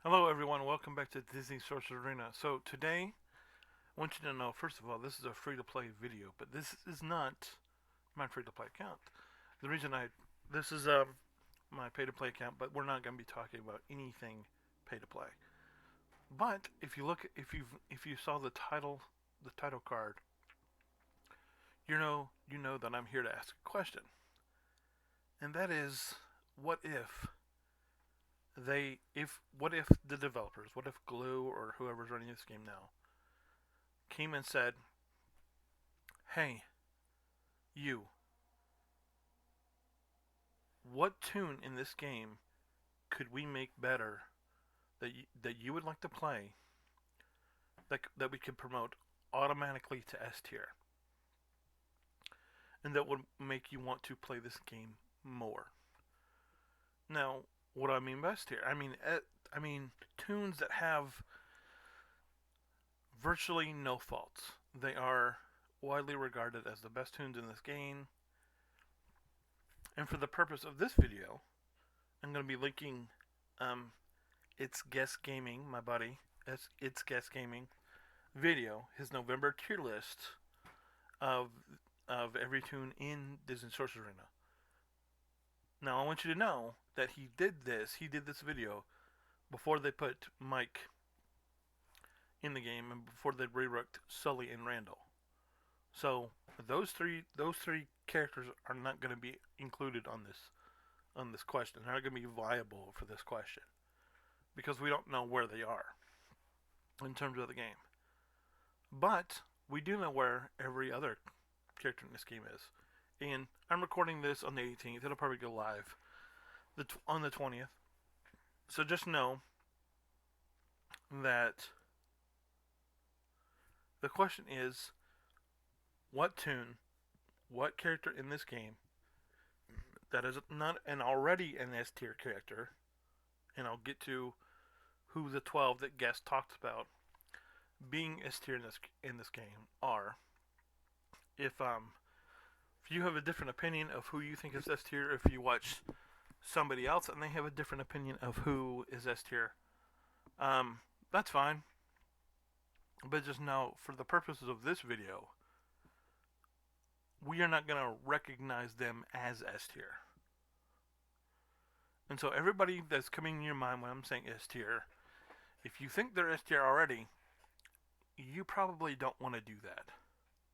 Hello, everyone. Welcome back to Disney Sorcerer Arena. So today, I want you to know, first of all, this is a free-to-play video, but this is not my free-to-play account. The reason this is my pay-to-play account, but we're not going to be talking about anything pay-to-play. But if you saw the title card, you know that I'm here to ask a question, and that is, what if what if the developers, what if Glue or whoever's running this game now came and said, "Hey, you, what tune in this game could we make better that you would like to play that we could promote automatically to S tier and that would make you want to play this game more?" Now, what do I mean by S tier? I mean tunes that have virtually no faults. They are widely regarded as the best tunes in this game. And for the purpose of this video, I'm going to be linking It's Guest Gaming, my buddy, It's Guest Gaming video, his November tier list of every tune in Disney Sorcerer Arena. Now I want you to know that he did this video before they put Mike in the game and before they reworked Sully and Randall. So those three characters are not going to be included on this question. They're not going to be viable for this question because we don't know where they are in terms of the game. But we do know where every other character in this game is. And I'm recording this on the 18th. It'll probably go live on the 20th. So just know that the question is, what tune, what character in this game that is not an already an S tier character, and I'll get to who the 12 that guest talked about being S tier in this game are. If if you have a different opinion of who you think is S tier, if you watch somebody else and they have a different opinion of who is S tier, that's fine. But just know, for the purposes of this video, we are not going to recognize them as S tier. And so everybody that's coming in your mind when I'm saying S tier, if you think they're S tier already, you probably don't want to do that.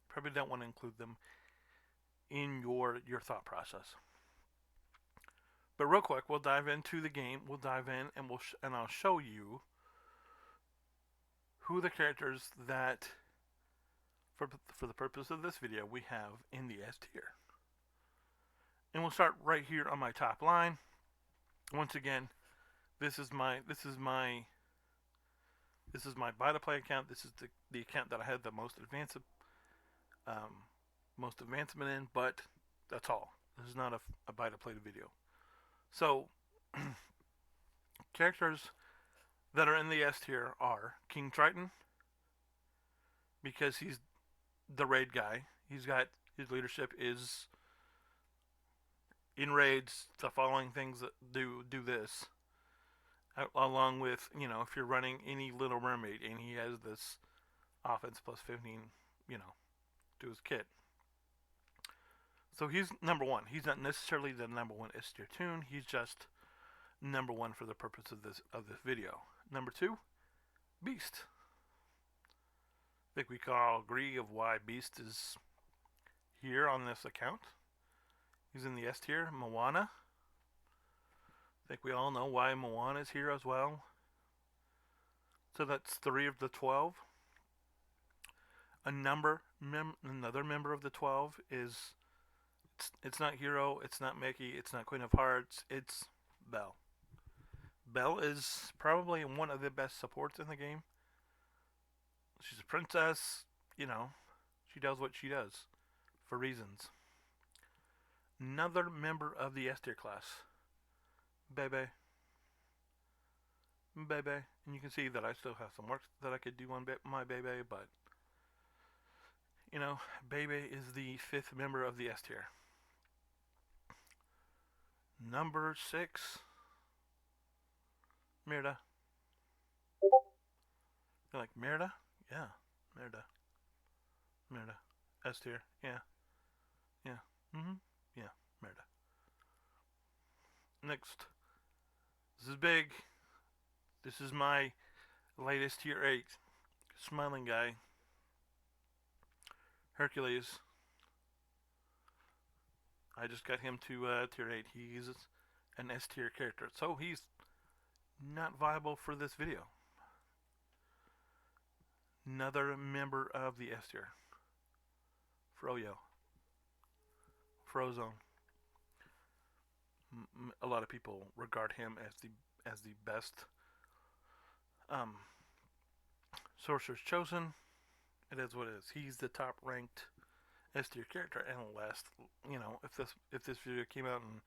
Probably don't want to include them in your thought process. But real quick, we'll dive into the game. We'll dive in and I'll show you who the characters that for the purpose of this video we have in the S tier. And we'll start right here on my top line. Once again, this is my buy to play account. This is the account that I had the most advancement in, but that's all. This is not a buy to play video. So characters that are in the S tier are King Triton, because he's the raid guy. He's got his leadership is in raids, the following things that do this, along with, if you're running any Little Mermaid and he has this offense plus 15, to his kit. So he's number one. He's not necessarily the number one S tier tune. He's just number one for the purpose of this video. Number two, Beast. I think we can all agree of why Beast is here on this account. He's in the S tier. Moana. I think we all know why Moana is here as well. So that's 3 of the 12. Another member of the 12 is it's not Hero, it's not Mickey, it's not Queen of Hearts, it's Belle. Belle is probably one of the best supports in the game. She's a princess, she does what she does for reasons. Another member of the S tier class, Bebe. And you can see that I still have some work that I could do on my Bebe, but Bebe is the 5th member of the S tier. Number 6, Mirda. You're like, Merida? Yeah, Merida. Merida. S tier. Yeah. Yeah. Yeah, Merida. Next. This is big. This is my latest tier 8 smiling guy. Hercules. I just got him to tier 8. He's an S tier character. So he's not viable for this video. Another member of the S tier. Froyo. Frozone. A lot of people regard him as the best Sorcerer's Chosen. It is what it is. He's the top ranked S tier character, and last, if this video came out in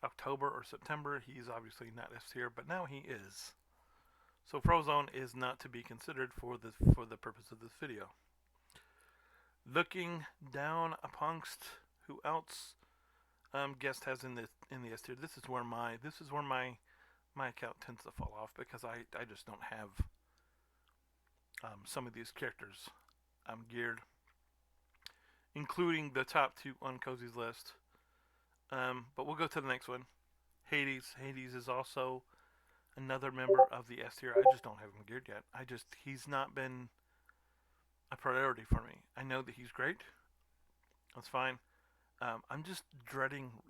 October or September, he's obviously not S tier, but now he is. So Frozone is not to be considered for the purpose of this video. Looking down amongst who else guest has in the S tier. This is where my account tends to fall off, because I just don't have some of these characters geared, including the top 2 on Cozy's list. But we'll go to the next one. Hades. Hades is also another member of the S tier. I just don't have him geared yet. He's not been a priority for me. I know that he's great. That's fine. I'm just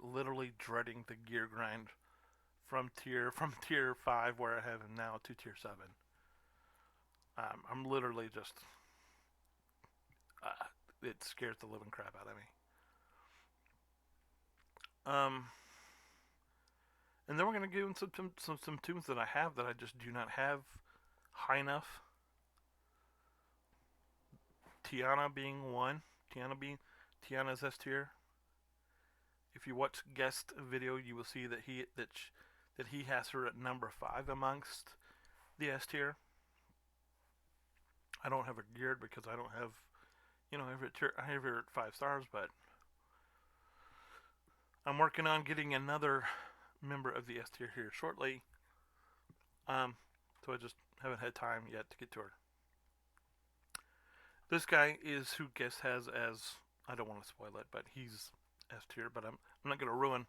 literally dreading the gear grind from tier 5, where I have him now, to tier 7. I'm literally just it scares the living crap out of me. And then we're gonna give him some tunes that I have that I just do not have high enough. Tiana being one. Tiana's S tier. If you watch guest video, you will see that he has her at number 5 amongst the S tier. I don't have it geared because I don't have, I have her at 5 stars, but I'm working on getting another member of the S tier here shortly. So I just haven't had time yet to get to her. This guy is who guest has as, I don't want to spoil it, but he's S tier, but I'm not going to ruin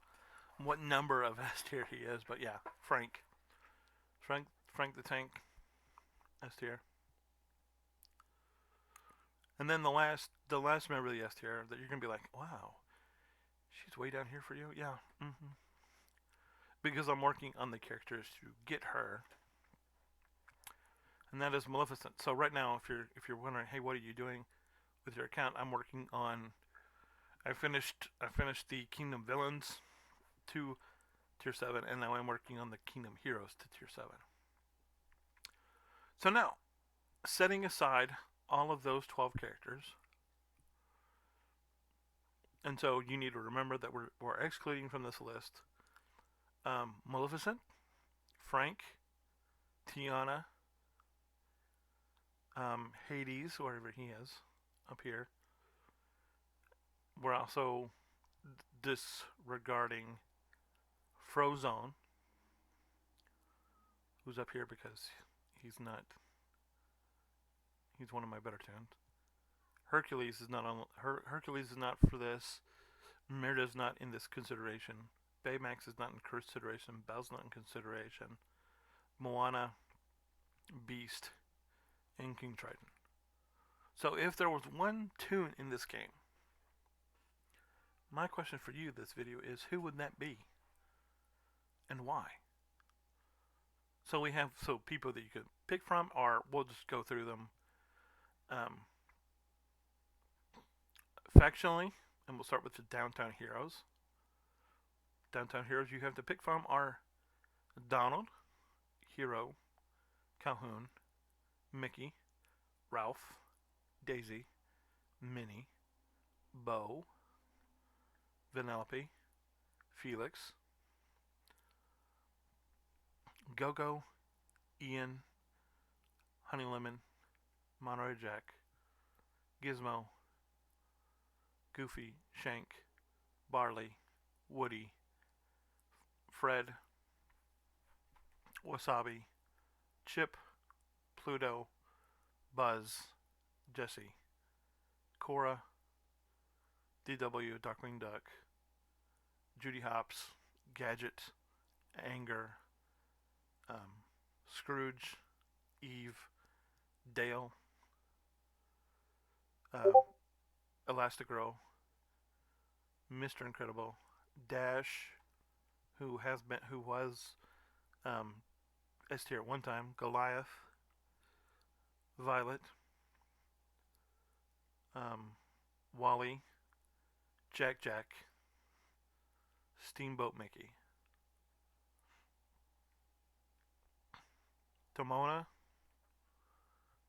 what number of S tier he is, but yeah, Frank the Tank, S tier. And then the last member of the S tier that you're going to be like, wow, she's way down here for you? Yeah. Because I'm working on the characters to get her. And that is Maleficent. So right now, if you're wondering, hey, what are you doing with your account? I'm working on, I finished the Kingdom Villains to tier 7, and now I'm working on the Kingdom Heroes to tier 7. So now, setting aside all of those 12 characters, and so you need to remember that we're excluding from this list Maleficent, Frank, Tiana, Hades, wherever he is, up here. We're also disregarding Frozone, who's up here because he's one of my better tunes. Hercules is not on. Hercules is not for this. Merida is not in this consideration. Baymax is not in consideration. Belle's not in consideration. Moana, Beast, and King Triton. So if there was one tune in this game, my question for you this video is, who would that be? And why? So we have people that you could pick from, or we'll just go through them factionally, and we'll start with the Downtown Heroes. Downtown Heroes you have to pick from are Donald, Hero, Calhoun, Mickey, Ralph, Daisy, Minnie, Bo, Vanellope, Felix, Go-Go, Ian, Honey Lemon, Monterey Jack, Gizmo, Goofy, Shank, Barley, Woody, Fred, Wasabi, Chip, Pluto, Buzz, Jesse, Cora, DW, Darkwing Duck, Judy Hopps, Gadget, Anger, um, Scrooge, Eve, Dale, uh, Elastigirl, Mr. Incredible, Dash, who was um, S tier at one time, Goliath, Violet, Wally, Jack Jack, Steamboat Mickey, Tomona,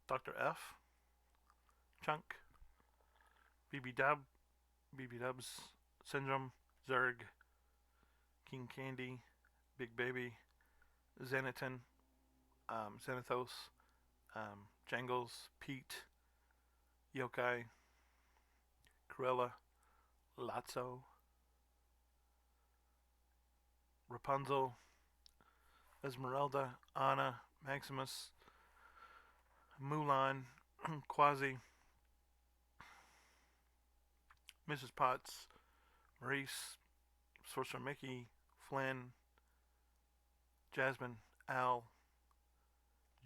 Dr. F, Chunk, BB Dub, BB Dubs, Syndrome, Zerg, King Candy, Big Baby, Xanaton, Xanathos, Jangles, Pete, Yokai, Cruella, Lotso, Rapunzel, Esmeralda, Anna, Maximus, Mulan, Quasi, Mrs. Potts, Maurice, Sorcerer Mickey, Flynn, Jasmine, Al,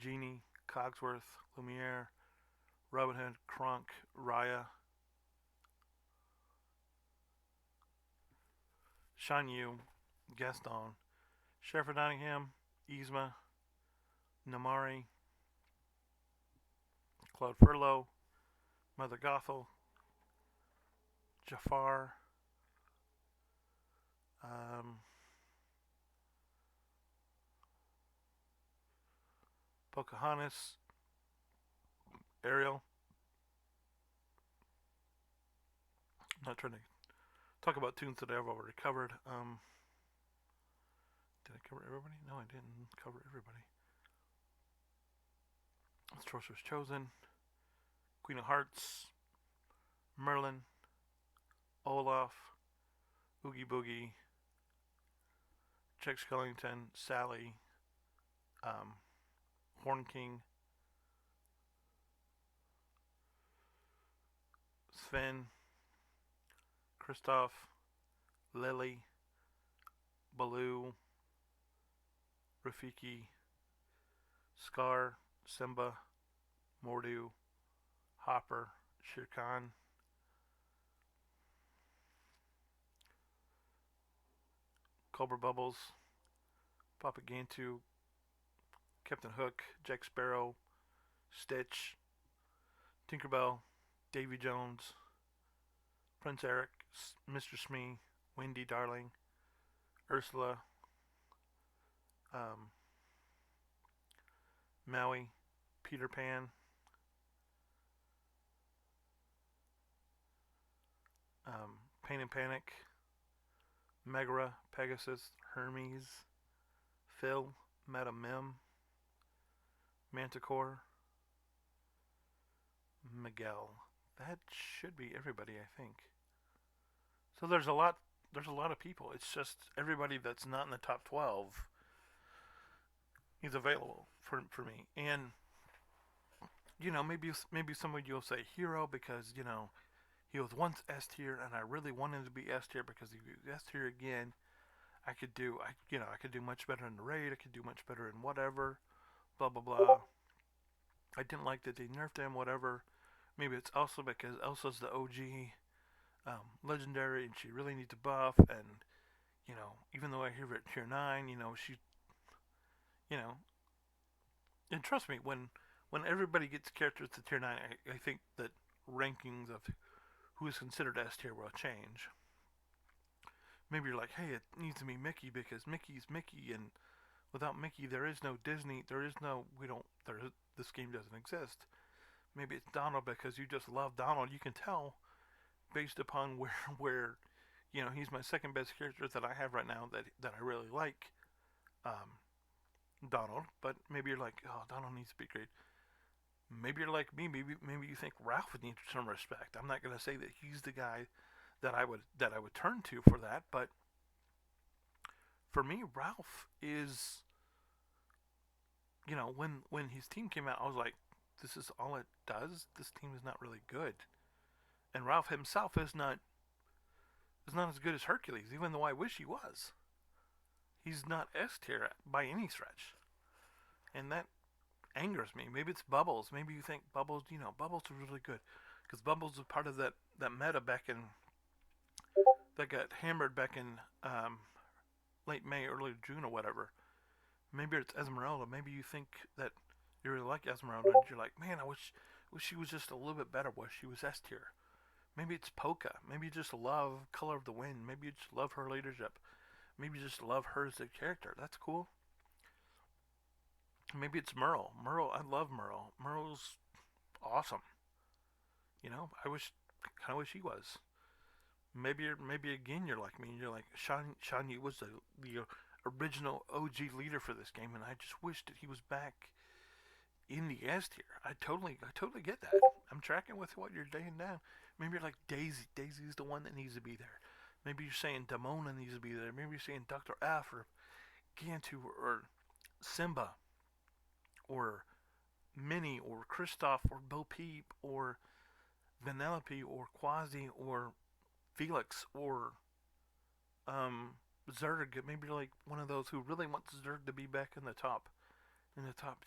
Genie, Cogsworth, Lumiere, Robin Hood, Kronk, Raya, Shan Yu, Gaston, Sheriff of Nottingham, Yzma, Namari, Claude Furlow, Mother Gothel, Jafar, um, Pocahontas, Ariel. I'm not trying to talk about tunes that I've already covered. Did I cover everybody? No, I didn't cover everybody. Sorcerer's Chosen, Queen of Hearts, Merlin, Olaf, Oogie Boogie, Jack Skellington, Sally, um, Horn King, Sven, Kristoff, Lily, Baloo, Rafiki, Scar, Simba, Mordu, Hopper, Shere Khan, Cobra Bubbles, Papa Gantu, Captain Hook, Jack Sparrow, Stitch, Tinkerbell, Davy Jones, Prince Eric, Mr. Smee, Wendy Darling, Ursula, um, Maui, Peter Pan, Pain and Panic, Megara, Pegasus, Hermes, Phil, Madame Mim, Manticore, Miguel. That should be everybody, I think. So there's a lot. There's a lot of people. It's just everybody that's not in the top 12 is available for me. And maybe some of you'll say hero because he was once S tier, and I really wanted to be S tier because if he was S tier again, I could do much better in the raid. I could do much better in whatever. Blah blah blah. I didn't like that they nerfed him. Whatever. Maybe it's also because Elsa's the OG legendary, and she really needs to buff. And even though I hear her at tier 9, she, you know, and trust me, when everybody gets characters to tier 9, I think that rankings of who is considered S tier will change. Maybe you're like, hey, it needs to be Mickey because Mickey's Mickey, and without Mickey, there is no Disney. There is no, we don't, there, this game doesn't exist. Maybe it's Donald because you just love Donald. You can tell based upon where he's my second best character that I have right now that I really like. Um, Donald, but maybe you're like, oh, Donald needs to be great. Maybe you're like me. Maybe you think Ralph needs some respect. I'm not gonna say that he's the guy that I would turn to for that, but for me, Ralph is when his team came out, I was like, this is all it does, this team is not really good. And Ralph himself is not as good as Hercules, even though I wish he was. He's not S tier by any stretch. And that angers me. Maybe it's Bubbles. Maybe you think Bubbles, Bubbles is really good. Because Bubbles was part of that meta back in, that got hammered back in late May, early June or whatever. Maybe it's Esmeralda. Maybe you think that you really like Esmeralda and you're like, man, I wish she was just a little bit better. Wish she was S tier. Maybe it's Polka. Maybe you just love Color of the Wind. Maybe you just love her leadership. Maybe you just love her as a character. That's cool. Maybe it's Merle. Merle, I love Merle. Merle's awesome. I kind of wish he was. Maybe again you're like me. And you're like Sean Yu was the original OG leader for this game, and I just wish that he was back in the S tier. I totally get that. I'm tracking with what you're saying down. Maybe you're like Daisy. Daisy's the one that needs to be there. Maybe you're saying Damona needs to be there. Maybe you're saying Dr. F or Gantu or Simba or Minnie or Kristoff or Bo Peep or Vanellope or Quasi or Felix or Zerg. Maybe you're like one of those who really wants Zerg to be back in the top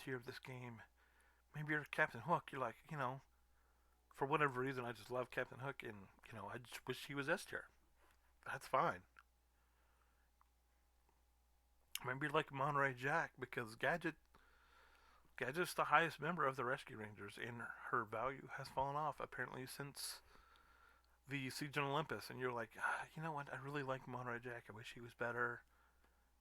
tier of this game. Maybe you're Captain Hook. You're like, for whatever reason, I just love Captain Hook, and I just wish he was S tier. That's fine. Maybe you're like Monterey Jack because Gadget's the highest member of the Rescue Rangers, and her value has fallen off apparently since the Siege on Olympus. And you're like, you know what? I really like Monterey Jack. I wish he was better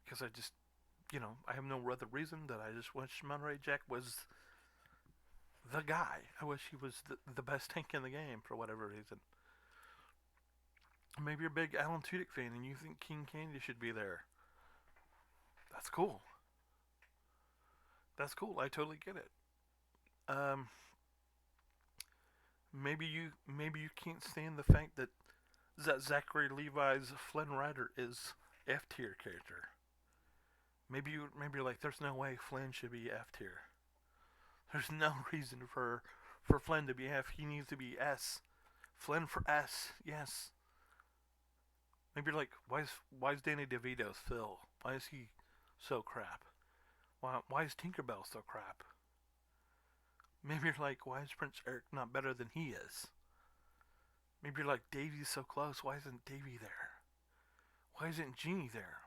because I have no other reason that I just wish Monterey Jack was the guy. I wish he was the best tank in the game for whatever reason. Maybe you're a big Alan Tudyk fan and you think King Candy should be there. That's cool. That's cool. I totally get it. Um, maybe you can't stand the fact that Zachary Levi's Flynn Rider is F tier character. Maybe you're like, there's no way Flynn should be F tier. There's no reason for Flynn to be F. He needs to be S. Flynn for S. Yes. Maybe you're like, why is Danny DeVito's Phil? Why is he so crap? Why is Tinkerbell so crap? Maybe you're like, why is Prince Eric not better than he is? Maybe you're like, Davy's so close. Why isn't Davy there? Why isn't Genie there?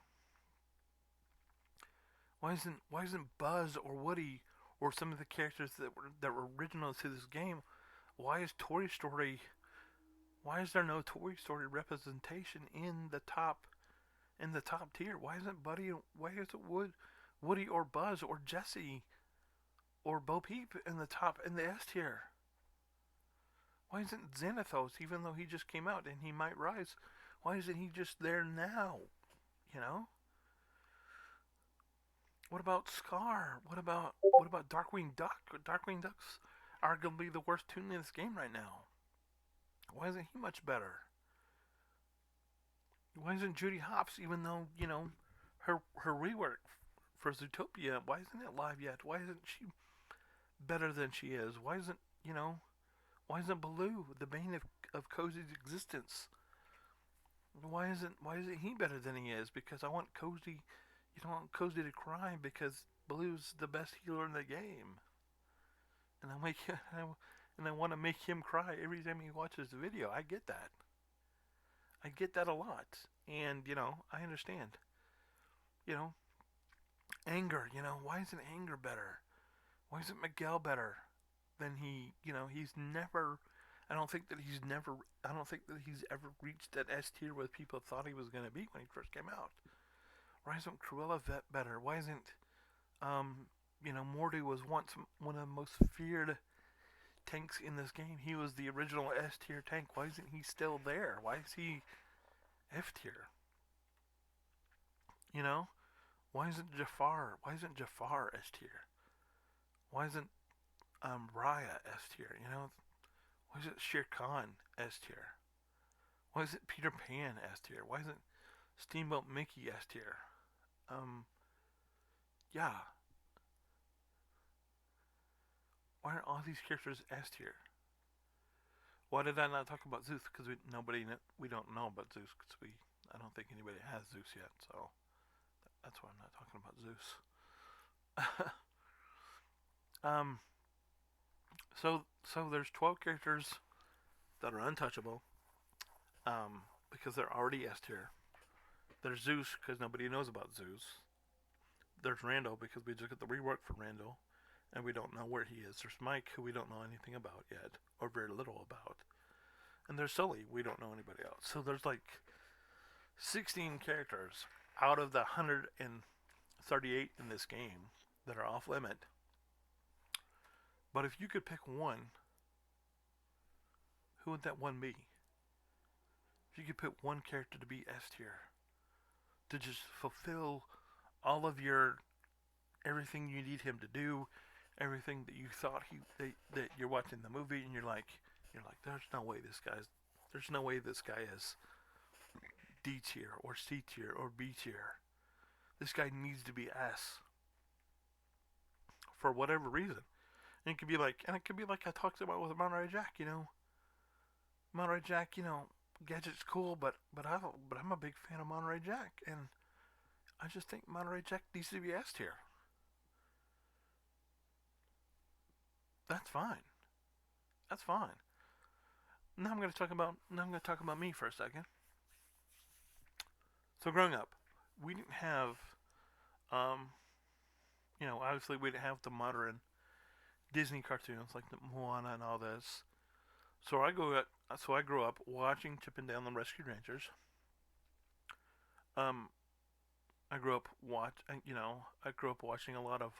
Why isn't Buzz or Woody or some of the characters that were original to this game? Why is Toy Story? Why is there no Toy Story representation in the top tier? Why isn't Buddy? Why isn't Woody or Buzz or Jesse or Bo Peep in the S tier? Why isn't Xanathos, even though he just came out and he might rise, why isn't he just there now? You know? What about Scar? What about Darkwing Duck? Darkwing Duck's arguably the worst tune in this game right now. Why isn't he much better? Why isn't Judy Hopps, even though, her rework for Zootopia, why isn't it live yet? Why isn't she better than she is? Why isn't Baloo the bane of Cozy's existence? Why isn't he better than he is? Because I want Cozy, you don't want Cozy to cry because Baloo's the best healer in the game, and I want to make him cry every time he watches the video. I get that. I get that a lot, and I understand. Anger. Why isn't Anger better? Why isn't Miguel better than he? He's never. I don't think that he's never. I don't think that he's ever reached that S tier where people thought he was going to be when he first came out. Why isn't Cruella better? Why isn't Morty was once one of the most feared tanks in this game. He was the original S tier tank. Why isn't he still there? Why is he F tier? Why isn't Jafar? Why isn't Jafar S tier? Why isn't Raya S tier? Why isn't Shere Khan S tier? Why isn't Peter Pan S tier? Why isn't Steamboat Mickey S tier? Yeah. why are all these characters S tier? Why did I not talk about Zeus? Because we don't know about Zeus. Because I don't think anybody has Zeus yet. So that's why I'm not talking about Zeus. um, so there's 12 characters that are untouchable. Because they're already S tier. There's Zeus because nobody knows about Zeus. There's Randall because we just got the rework for Randall, and we don't know where he is. There's Mike, who we don't know anything about yet, or very little about. And there's Sully, we don't know anybody else. So there's like 16 characters out of the 138 in this game that are off limit. But if you could pick one, who would that one be? If you could pick one character to be S tier, to just fulfill all of your everything you need him to do, everything that you thought that you're watching the movie and you're like there's no way this guy is D tier or C tier or B tier. This guy needs to be S for whatever reason. And it could be like I talked about with Monterey Jack, Monterey Jack, Gadget's cool, but I'm a big fan of Monterey Jack, and I just think Monterey Jack needs to be S tier. That's fine. That's fine. Now I'm going to talk about me for a second. So growing up, we didn't have, um, obviously we didn't have the modern Disney cartoons like the Moana and all this. So I grew up watching Chip and Dale and the Rescue Rangers. Um, I grew up watching a lot of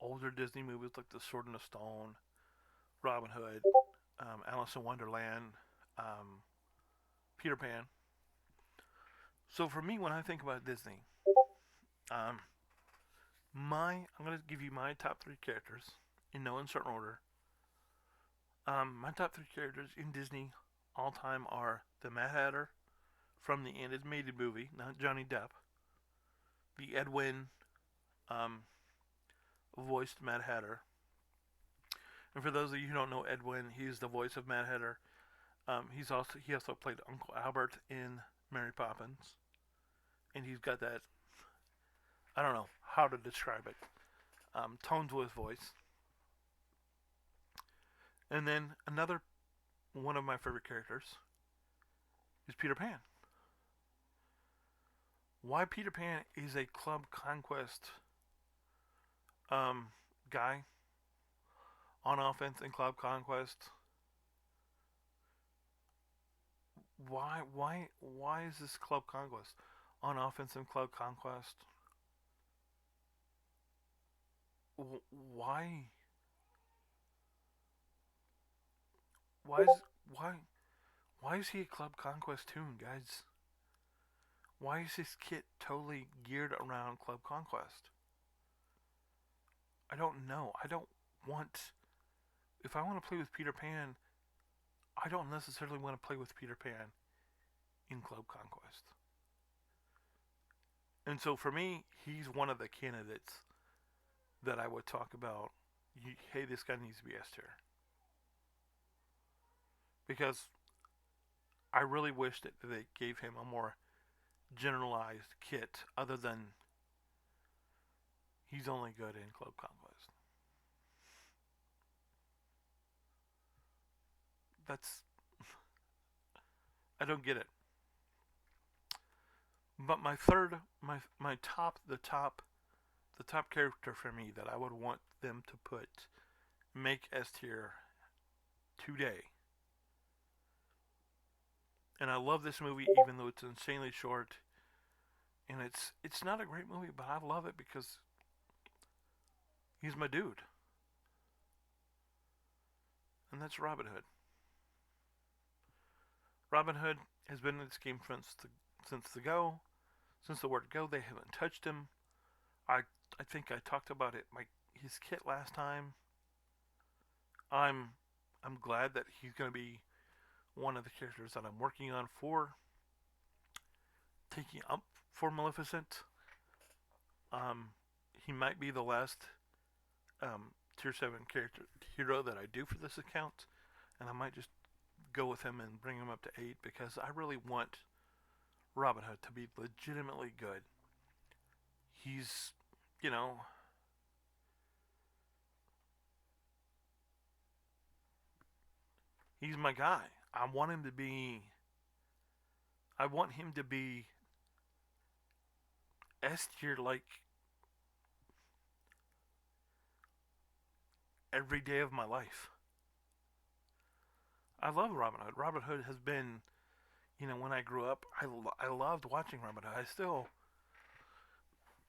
older Disney movies like The Sword and the Stone, Robin Hood, Alice in Wonderland, um, Peter Pan. So for me, when I think about Disney, um, I'm gonna give you my top three characters in no uncertain order. My top three characters in Disney all time are the Mad Hatter from the animated movie, not Johnny Depp, the Edwin um, voiced Mad Hatter. And for those of you who don't know Edwin, he's the voice of Mad Hatter. He also played Uncle Albert in Mary Poppins, and he's got that, I don't know how to describe it, tone to his voice. And then another one of my favorite characters is Peter Pan. Why Peter Pan is a Club Conquest guy on offense in Club Conquest. Why is this Club Conquest on offense in Club Conquest? Why why is why why is he a Club Conquest tune, guys? Why is this kit totally geared around Club Conquest? I don't know. I don't want. If I want to play with Peter Pan, I don't necessarily want to play with Peter Pan in Club Conquest. And so for me, he's one of the candidates that I would talk about. Hey, this guy needs to be S tier. Because I really wish that they gave him a more generalized kit other than he's only good in Club Conquest. That's I don't get it. But my third my top the top character for me that I would want them to make S tier today. And I love this movie even though it's insanely short and it's not a great movie, but I love it because he's my dude. And that's Robin Hood. Robin Hood has been in this game since the word go. They haven't touched him. I I think I talked about it his kit last time. I'm I'm glad that he's going to be one of the characters that I'm working on for taking up for Maleficent. Um, he might be the last tier 7 character hero that I do for this account, and I might just go with him and bring him up to 8 because I really want Robin Hood to be legitimately good. He's, you know, he's my guy. I want him to be. I want him to be S tier like every day of my life. I love Robin Hood. Robin Hood has been, when I grew up, I loved watching Robin Hood. I still,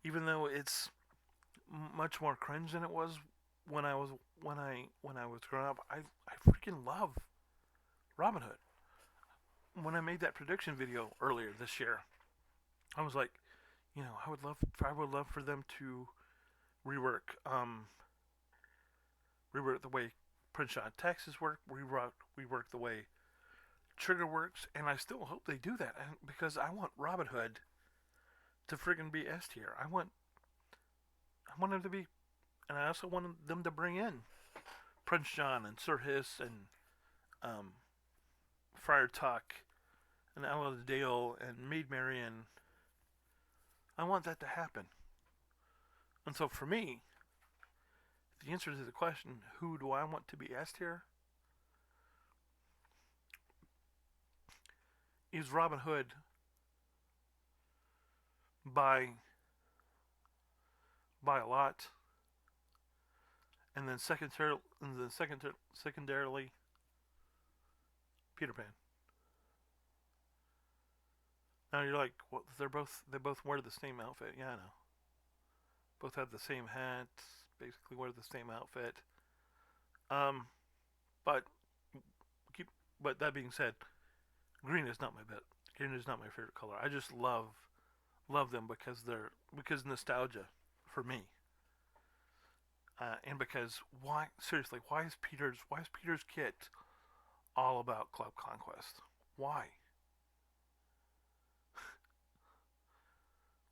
even though it's much more cringe than it was when I was growing up, I freaking love Robin Hood. When I made that prediction video earlier this year, I was like, I would love for them to rework rework the way Prince John taxes work, rework the way Trigger works, and I still hope they do that because I want Robin Hood to friggin' be S tier. I want him to be, and I also want them to bring in Prince John and Sir Hiss and um, Friar Tuck and Aladale and Maid Marian. I want that to happen. And so for me, the answer to the question, who do I want to be S tier, is Robin Hood by a lot, and then secondarily Peter Pan. Now you're like, well, they both wear the same outfit. Yeah, I know. Both have the same hat. Basically, wear the same outfit. Um, but but that being said, green is not my bet. Green is not my favorite color. I just love them because nostalgia for me. And because why is Peter's kit all about Club Conquest? Why?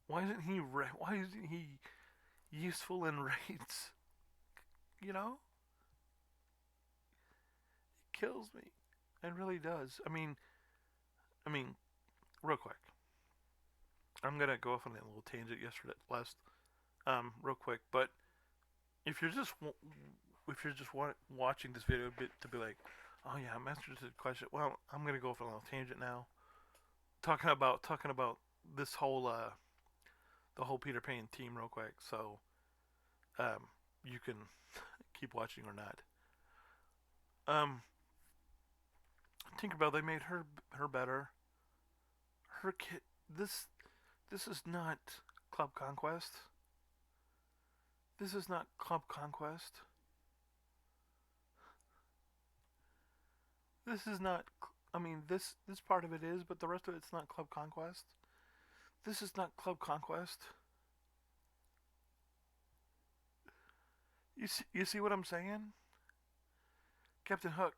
Why isn't he useful in raids? You know, it kills me. It really does. I mean, real quick. I'm gonna go off on a little tangent real quick. But if you're just watching this video to be like, oh yeah, I'm answering the question. Well, I'm gonna go off on a little tangent now, talking about this whole the whole Peter Pan team real quick. So you can keep watching or not. Um, Tinkerbell, they made her better. Her kit. This is not Club Conquest. This is not Club Conquest. This is not. This part of it is, but the rest of it's not Club Conquest. This is not Club Conquest. You see what I'm saying? Captain Hook.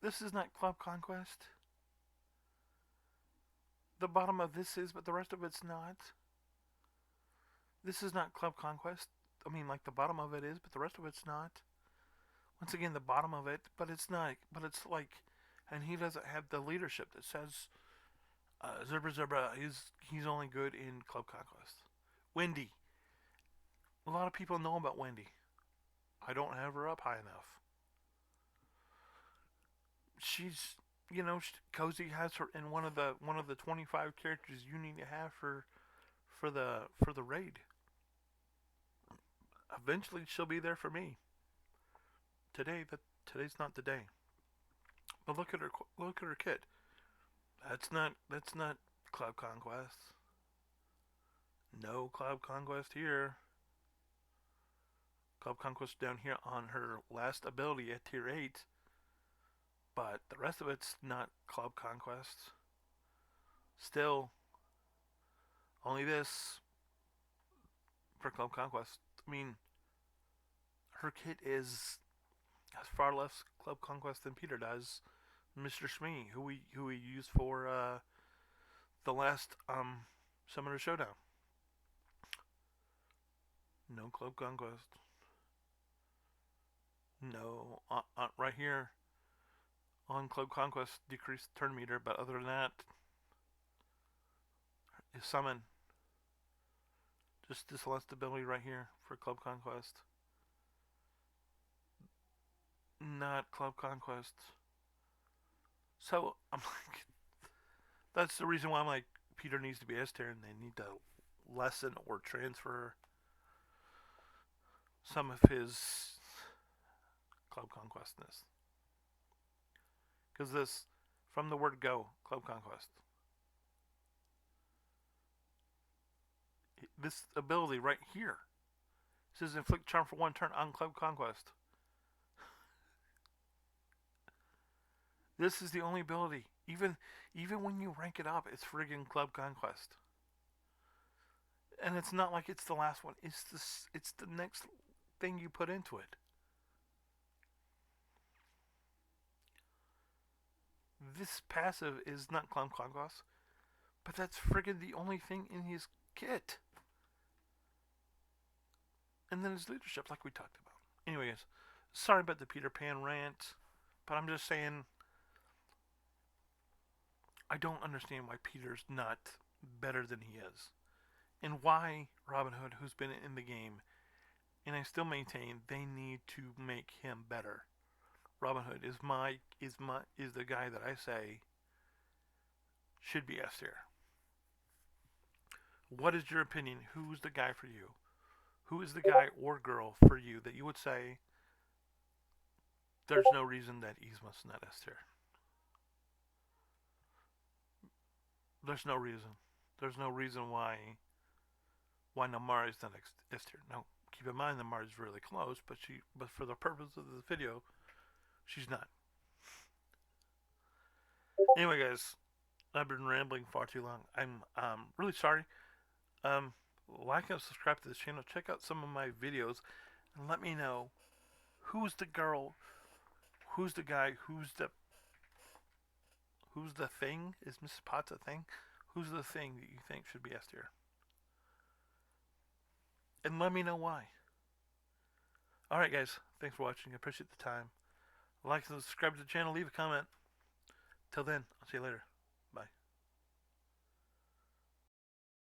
This is not Club Conquest. The bottom of this is, but the rest of it's not. This is not Club Conquest. Like the bottom of it is, but the rest of it's not. Once again, the bottom of it, but it's not. But it's like, and he doesn't have the leadership that says, Zebra, he's only good in Club Conquest. Wendy. A lot of people know about Wendy. I don't have her up high enough. She's, Cozy has her in one of the 25 characters you need to have for the raid. Eventually, she'll be there for me. Today's not the day. But look at her kit. That's not Club Conquest. No Club Conquest here. Club Conquest down here on her last ability at tier 8. But the rest of it's not Club Conquest. Still, only this for Club Conquest. Her kit has far less Club Conquest than Peter does. Mr. Shmee, who we used for the last Summoner Showdown. No Club Conquest. No, right here on Club Conquest, decrease turn meter, but other than that, is summon. Just this less ability right here for Club Conquest. Not Club Conquest. So I'm like, that's the reason why I'm like, Peter needs to be S tier, and they need to lessen or transfer some of his Club Conquestness. Because this, from the word go, Club Conquest. This ability right here says inflict charm for 1 turn on Club Conquest. This is the only ability. Even when you rank it up, it's friggin' Club Conquest. And it's not like it's the last one. It's the next thing you put into it. This passive is not Club Conquest, but that's friggin' the only thing in his kit. And then his leadership, like we talked about. Anyways, sorry about the Peter Pan rant, but I'm just saying, I don't understand why Peter's not better than he is. And why Robin Hood, who's been in the game, and I still maintain they need to make him better. Robin Hood is the guy that I say should be S tier. What is your opinion? Who's the guy for you? Who is the guy or girl for you that you would say there's no reason that Yzma's not S tier? There's no reason. There's no reason why Namara is not S tier. Now, keep in mind Namara is really close, but for the purpose of this video, she's not. Anyway, guys, I've been rambling far too long. I'm really sorry. Like and subscribe to this channel. Check out some of my videos, and let me know who's the girl, who's the guy, who's the thing. Is Mrs. Potts a thing? Who's the thing that you think should be S tier? And let me know why. Alright, guys. Thanks for watching. I appreciate the time. Like and subscribe to the channel. Leave a comment. Till then, I'll see you later.